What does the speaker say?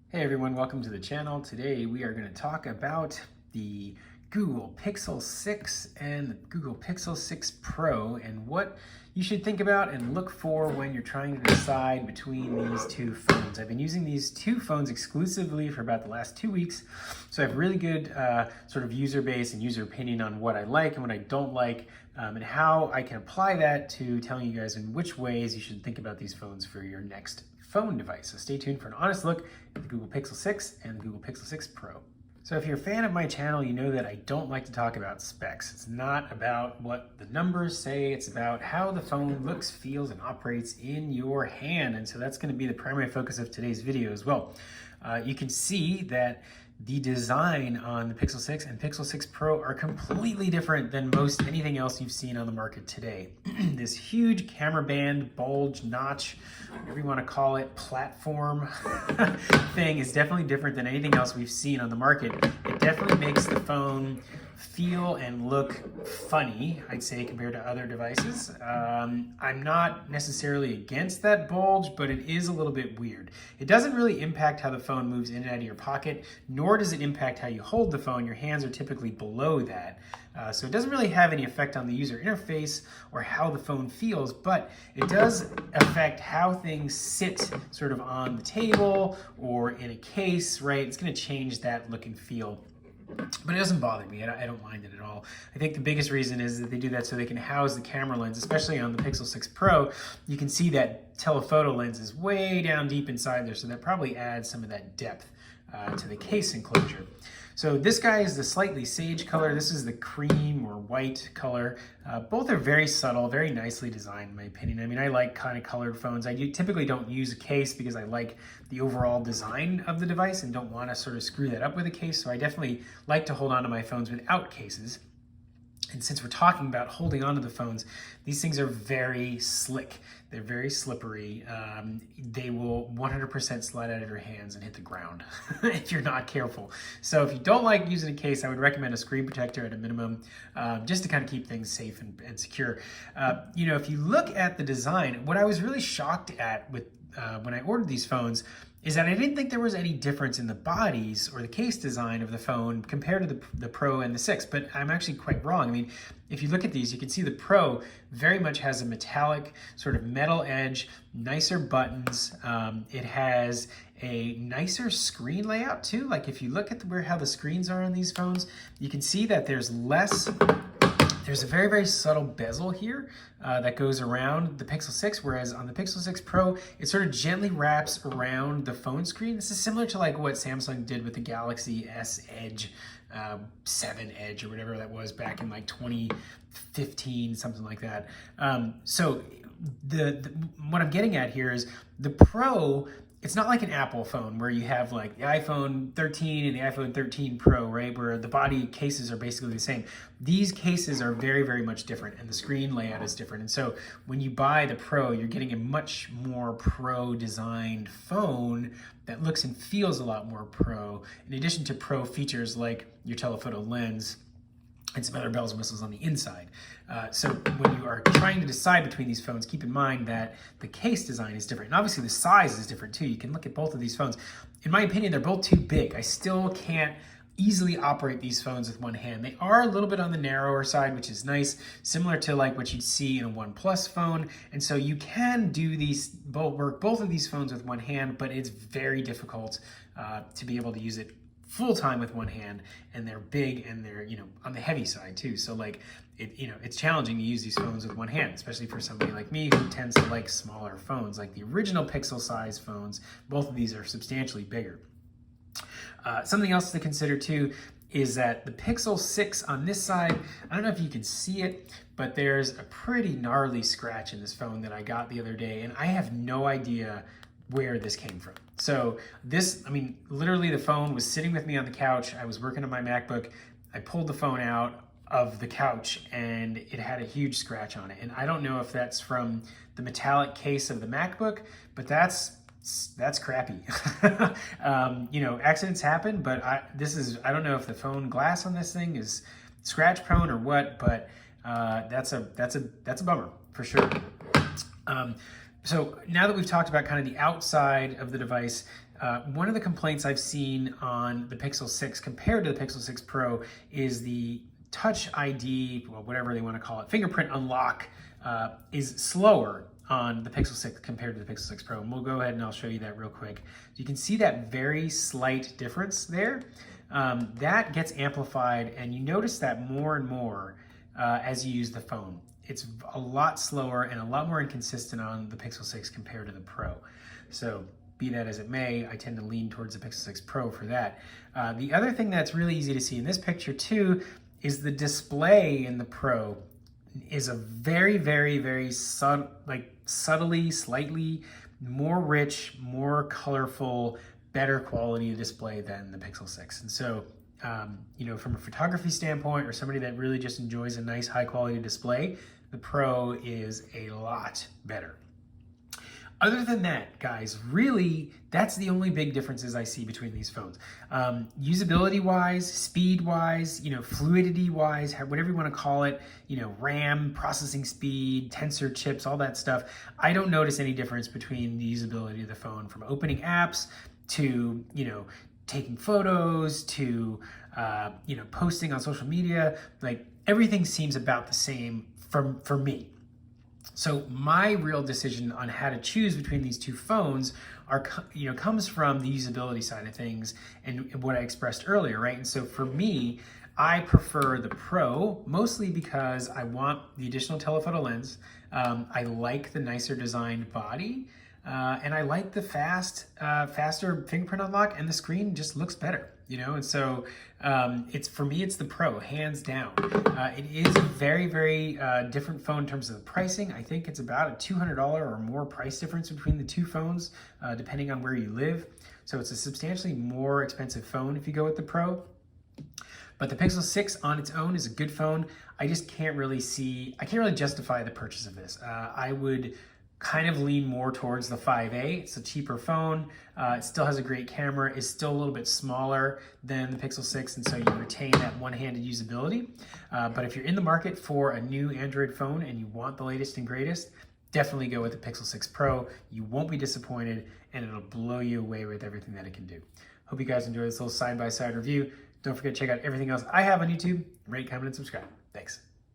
Hey everyone, welcome to the channel. Today we are going to talk about the Google Pixel 6 and the Google Pixel 6 Pro and what you should think about and look for when you're trying to decide between these two phones. I've been using these two phones exclusively for about the last 2 weeks, so I have really good sort of user base and user opinion on what I like and what I don't like, and how I can apply that to telling you guys in which ways you should think about these phones for your next phone device. So stay tuned for an honest look at the Google Pixel 6 and the Google Pixel 6 Pro. So if you're a fan of my channel, you know that I don't like to talk about specs. It's not about what the numbers say, it's about how the phone looks, feels, and operates in your hand. And so that's going to be the primary focus of today's video as well. You can see that the design on the Pixel 6 and Pixel 6 Pro are completely different than most anything else you've seen on the market today. This huge camera band, bulge, notch, whatever you want to call it, platform thing is definitely different than anything else we've seen on the market. It definitely makes the phone feel and look funny, I'd say, compared to other devices. I'm not necessarily against that bulge, but it is a little bit weird. It doesn't really impact how the phone moves in and out of your pocket, nor does it impact how you hold the phone. Your hands are typically below that. So it doesn't really have any effect on the user interface or how the phone feels, but it does affect how things sit sort of on the table or in a case, right? It's going to change that look and feel. But it doesn't bother me. I don't mind it at all. I think the biggest reason is that they do that so they can house the camera lens, especially on the Pixel 6 Pro. You can see that telephoto lens is way down deep inside there, so that probably adds some of that depth to the case enclosure. So this guy is the slightly sage color. This is the cream or white color. Both are very subtle, very nicely designed in my opinion. I mean, I like kind of colored phones. I typically don't use a case because I like the overall design of the device and don't want to sort of screw that up with a case. So I definitely like to hold on to my phones without cases. And since we're talking about holding onto the phones, these things are very slick. They're very slippery. They will 100% slide out of your hands and hit the ground if you're not careful. So if you don't like using a case, I would recommend a screen protector at a minimum, just to kind of keep things safe and secure. If you look at the design, what I was really shocked at with when I ordered these phones is that I didn't think there was any difference in the bodies or the case design of the phone compared to the Pro and the 6, but I'm actually quite wrong. I mean, if you look at these, you can see the Pro very much has a metallic sort of metal edge, nicer buttons. It has a nicer screen layout too. Like if you look at how the screens are on these phones, you can see that there's a very, very subtle bezel here that goes around the Pixel 6, whereas on the Pixel 6 Pro, it sort of gently wraps around the phone screen. This is similar to like what Samsung did with the Galaxy S Edge, 7 Edge, or whatever that was back in like 2015, something like that. So what I'm getting at here is the Pro, it's not like an Apple phone where you have like the iPhone 13 and the iPhone 13 Pro, right? Where the body cases are basically the same. These cases are very, very much different and the screen layout is different. And so when you buy the Pro, you're getting a much more Pro designed phone that looks and feels a lot more Pro, in addition to Pro features like your telephoto lens and some other bells and whistles on the inside. So when you are trying to decide between these phones, keep in mind that the case design is different. And obviously the size is different too. You can look at both of these phones. In my opinion, they're both too big. I still can't easily operate these phones with one hand. They are a little bit on the narrower side, which is nice, similar to like what you'd see in a OnePlus phone. And so you can do both of these phones with one hand, but it's very difficult to be able to use it full time with one hand, and they're big and they're, on the heavy side too. So like it's challenging to use these phones with one hand, especially for somebody like me who tends to like smaller phones. Like the original Pixel size phones, both of these are substantially bigger. Something else to consider too is that the Pixel 6 on this side, I don't know if you can see it, but there's a pretty gnarly scratch in this phone that I got the other day, and I have no idea where this came from. So literally the phone was sitting with me on the couch. I was working on my MacBook. I pulled the phone out of the couch and it had a huge scratch on it. And I don't know if that's from the metallic case of the MacBook, but that's crappy. Accidents happen, but I don't know if the phone glass on this thing is scratch prone or what, but that's a bummer for sure. So now that we've talked about kind of the outside of the device, One of the complaints I've seen on the Pixel 6 compared to the Pixel 6 Pro is the Touch ID, well, whatever they want to call it, fingerprint unlock is slower on the Pixel 6 compared to the Pixel 6 Pro. And we'll go ahead and I'll show you that real quick. You can see that very slight difference there. That gets amplified, and you notice that more and more as you use the phone. It's a lot slower and a lot more inconsistent on the Pixel 6 compared to the Pro. So be that as it may, I tend to lean towards the Pixel 6 Pro for that. The other thing that's really easy to see in this picture too is the display in the Pro is a very, very, very subtly, slightly more rich, more colorful, better quality display than the Pixel 6. And so, you know, from a photography standpoint or somebody that really just enjoys a nice high quality display, the Pro is a lot better. Other than that, guys, really, that's the only big differences I see between these phones. Usability-wise, speed-wise, you know, fluidity-wise, whatever you want to call it, you know, RAM, processing speed, tensor chips, all that stuff. I don't notice any difference between the usability of the phone, from opening apps to, you know, taking photos to, you know, posting on social media. Like, everything seems about the same for me. So my real decision on how to choose between these two phones comes from the usability side of things and what I expressed earlier, right? And so for me, I prefer the Pro mostly because I want the additional telephoto lens. I like the nicer designed body, and I like the faster fingerprint unlock, and the screen just looks better. You know, and so for me, it's the Pro, hands down. It is a very, very different phone in terms of the pricing. I think it's about a $200 or more price difference between the two phones, depending on where you live. So it's a substantially more expensive phone if you go with the Pro. But the Pixel 6 on its own is a good phone. I can't really justify the purchase of this. I would kind of lean more towards the 5A. It's a cheaper phone. It still has a great camera. It's still a little bit smaller than the Pixel 6, and so you retain that one-handed usability. But if you're in the market for a new Android phone and you want the latest and greatest, definitely go with the Pixel 6 Pro. You won't be disappointed, and it'll blow you away with everything that it can do. Hope you guys enjoy this little side-by-side review. Don't forget to check out everything else I have on YouTube. Rate, comment, and subscribe. Thanks.